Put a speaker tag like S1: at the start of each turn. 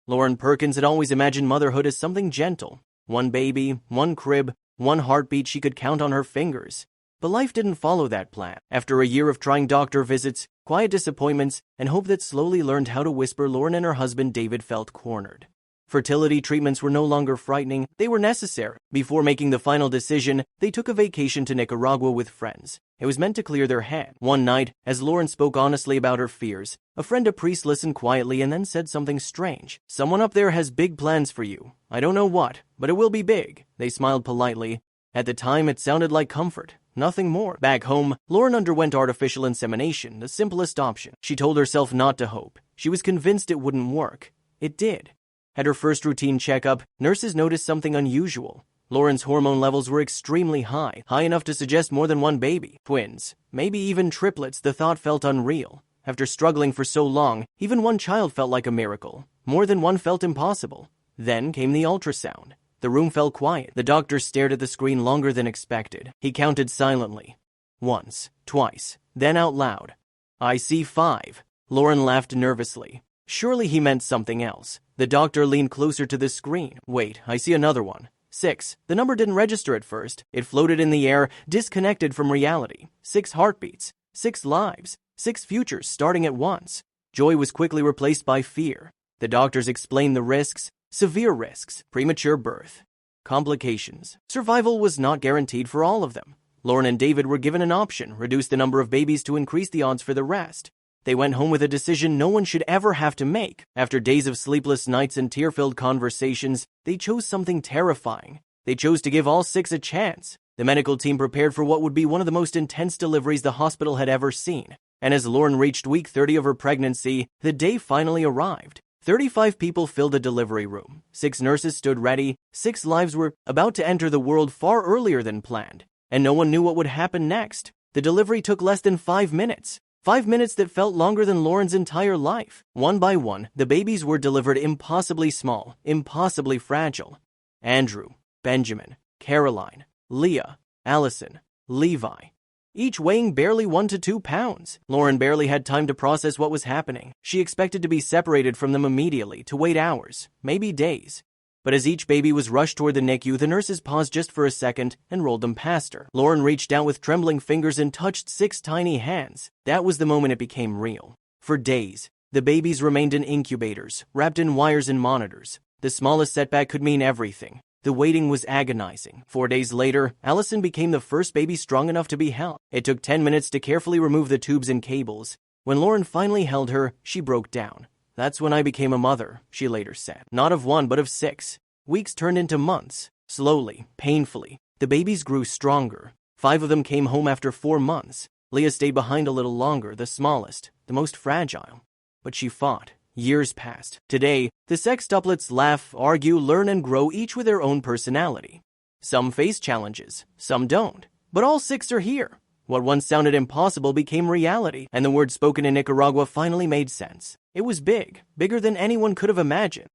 S1: Lauren Perkins had always imagined motherhood as something gentle. One baby, one crib, one heartbeat she could count on her fingers. But life didn't follow that plan. After a year of trying doctor visits, quiet disappointments, and hope that slowly learned how to whisper, Lauren and her husband David felt cornered. Fertility treatments were no longer frightening, they were necessary. Before making the final decision, they took a vacation to Nicaragua with friends. It was meant to clear their head. One night, as Lauren spoke honestly about her fears, a friend, a priest, listened quietly and then said something strange. "Someone up there has big plans for you. I don't know what, but it will be big." They smiled politely. At the time, it sounded like comfort. Nothing more. Back home, Lauren underwent artificial insemination, the simplest option. She told herself not to hope. She was convinced it wouldn't work. It did. At her first routine checkup, nurses noticed something unusual. Lauren's hormone levels were extremely high enough to suggest more than one baby. Twins, maybe even triplets. The thought felt unreal. After struggling for so long, even one child felt like a miracle. More than one felt impossible. Then came the ultrasound. The room fell quiet. The doctor stared at the screen longer than expected. He counted silently. Once, twice, then out loud. "I see 5. Lauren laughed nervously. Surely he meant something else. The doctor leaned closer to the screen. "Wait, I see another one. 6. The number didn't register at first. It floated in the air, disconnected from reality. 6 heartbeats, 6 lives, 6 futures starting at once. Joy was quickly replaced by fear. The doctors explained the risks, severe risks, premature birth, complications. Survival was not guaranteed for all of them. Lauren and David were given an option: reduce the number of babies to increase the odds for the rest. They went home with a decision no one should ever have to make. After days of sleepless nights and tear-filled conversations, they chose something terrifying. They chose to give all 6 a chance. The medical team prepared for what would be one of the most intense deliveries the hospital had ever seen. And as Lauren reached week 30 of her pregnancy, the day finally arrived. 35 people filled the delivery room. 6 nurses stood ready. 6 lives were about to enter the world far earlier than planned. And no one knew what would happen next. The delivery took less than 5 minutes. 5 minutes that felt longer than Lauren's entire life. One by one, the babies were delivered, impossibly small, impossibly fragile. Andrew, Benjamin, Caroline, Leah, Allison, Levi, each weighing barely 1 to 2 pounds. Lauren barely had time to process what was happening. She expected to be separated from them immediately, to wait hours, maybe days. But as each baby was rushed toward the NICU, the nurses paused just for a second and rolled them past her. Lauren reached out with trembling fingers and touched 6 tiny hands. That was the moment it became real. For days, the babies remained in incubators, wrapped in wires and monitors. The smallest setback could mean everything. The waiting was agonizing. 4 days later, Allison became the first baby strong enough to be held. It took 10 minutes to carefully remove the tubes and cables. When Lauren finally held her, she broke down. "That's when I became a mother," she later said. Not of 1, but of 6. Weeks turned into months. Slowly, painfully, the babies grew stronger. 5 of them came home after 4 months. Leah stayed behind a little longer, the smallest, the most fragile. But she fought. Years passed. Today, the sextuplets laugh, argue, learn, and grow, each with their own personality. Some face challenges, some don't. But all 6 are here. What once sounded impossible became reality, and the word spoken in Nicaragua finally made sense. It was big, bigger than anyone could have imagined.